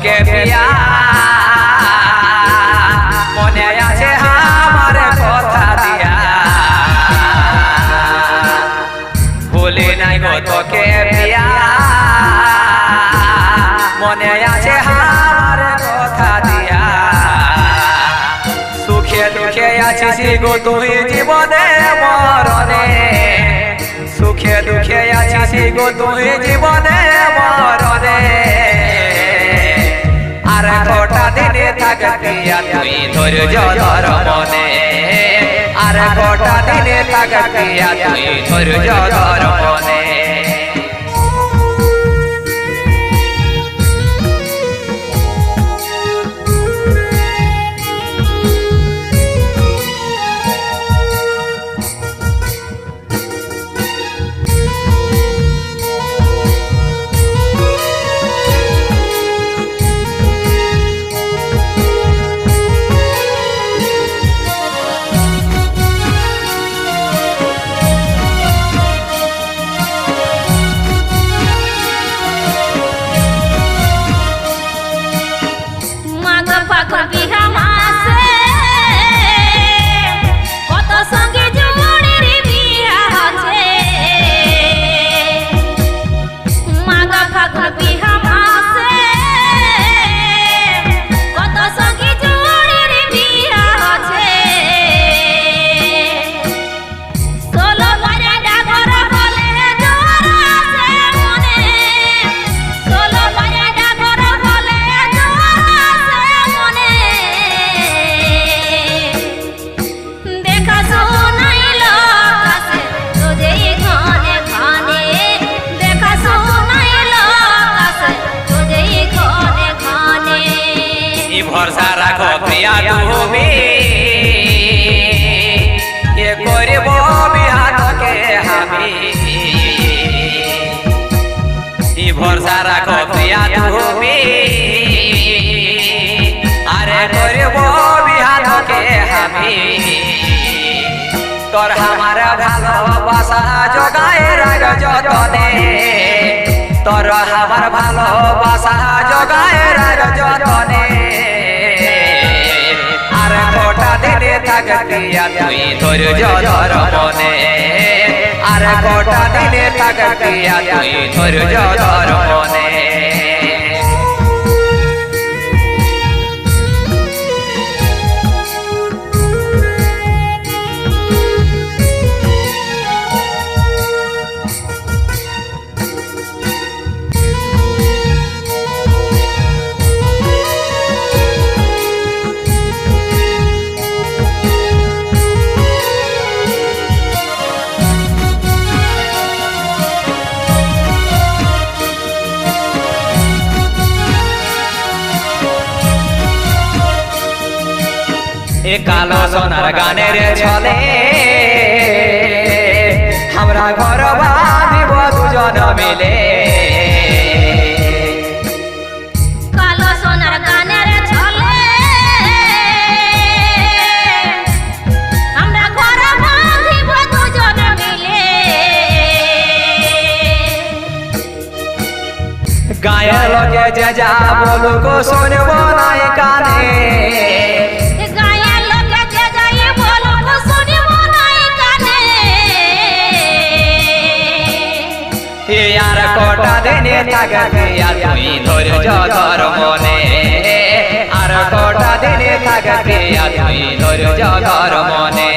তোকে পিয়া মনে আছে আমার কথা দিয়া ভুলি নাই গো তোকে পিয়া মনে আছে আমার কথা দিয়া সুখে দুঃখে আছিস গো তুই জীবনে মরণে সুখে দুঃখে আছিস গো তুই জীবনে মরণে আর কটা দিনে থাকিয়া তুই ধৈর্য ধর মনে আর কটা দিনে থাকিয়া তুই ধৈর্য ধর মনে ভরসা রাখো প্রিয়া তুমি এ করব বিয়া তোকে আমি ই ভরসা রাখো প্রিয়া তুমি আরে করব বিয়া তোকে আমি তোর আমার ভালোবাসা জগায় রাখ যতনে তোর আমার ভালোবাসা জগায় রাখ যতনে আর কটা দিনে থাকিয়া তুই ধৈর্য ধর মনে আর কটা দিনে থাকিয়া তুই ধৈর্য ধর মনে কালো সোনার গানের ছলে আমরা ঘর বাঁধিব দুজন মিলে কালো সোনার গানের ছলে আমরা ঘর বাঁধিব দুজন মিলে গায়ের লগে যে যা বলুক শুনব নাই কানে আর কটা দিনে থাকিয়া তুই ধৈর্য ধর মনে আর কটা দিনে থাকিয়া তুই ধৈর্য ধর মনে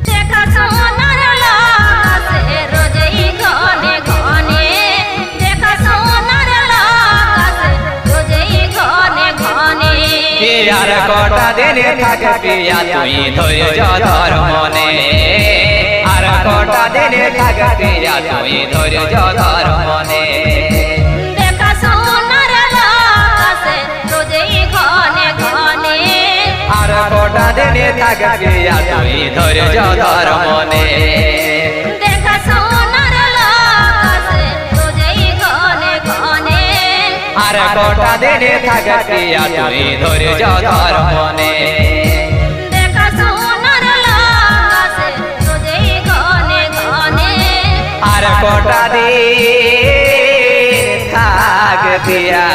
দেখা সোনার লাশে রোজই ঘনে ঘনে দেখা সোনার লাশে রোজই ঘনে ঘনে আর কটা দিনে থাকিয়া তুই ধৈর্য ধর মনে আর কটা দিনে থাকিয়া তুই ধৈর্য ধর মনে দেখা সোনার লাশে রোজই ঘনে ঘনে আর কটা দিনে থাকিয়া তুই ধৈর্য ধর মনে দেখা সোনার লাশে রোজই ঘনে ঘনে আর কটা দিনে থাকিয়া তুই ধৈর্য ধর মনে দেখা সোনার লাশে রোজই ঘনে ঘনে আর কটা দিন থাকে পিয়া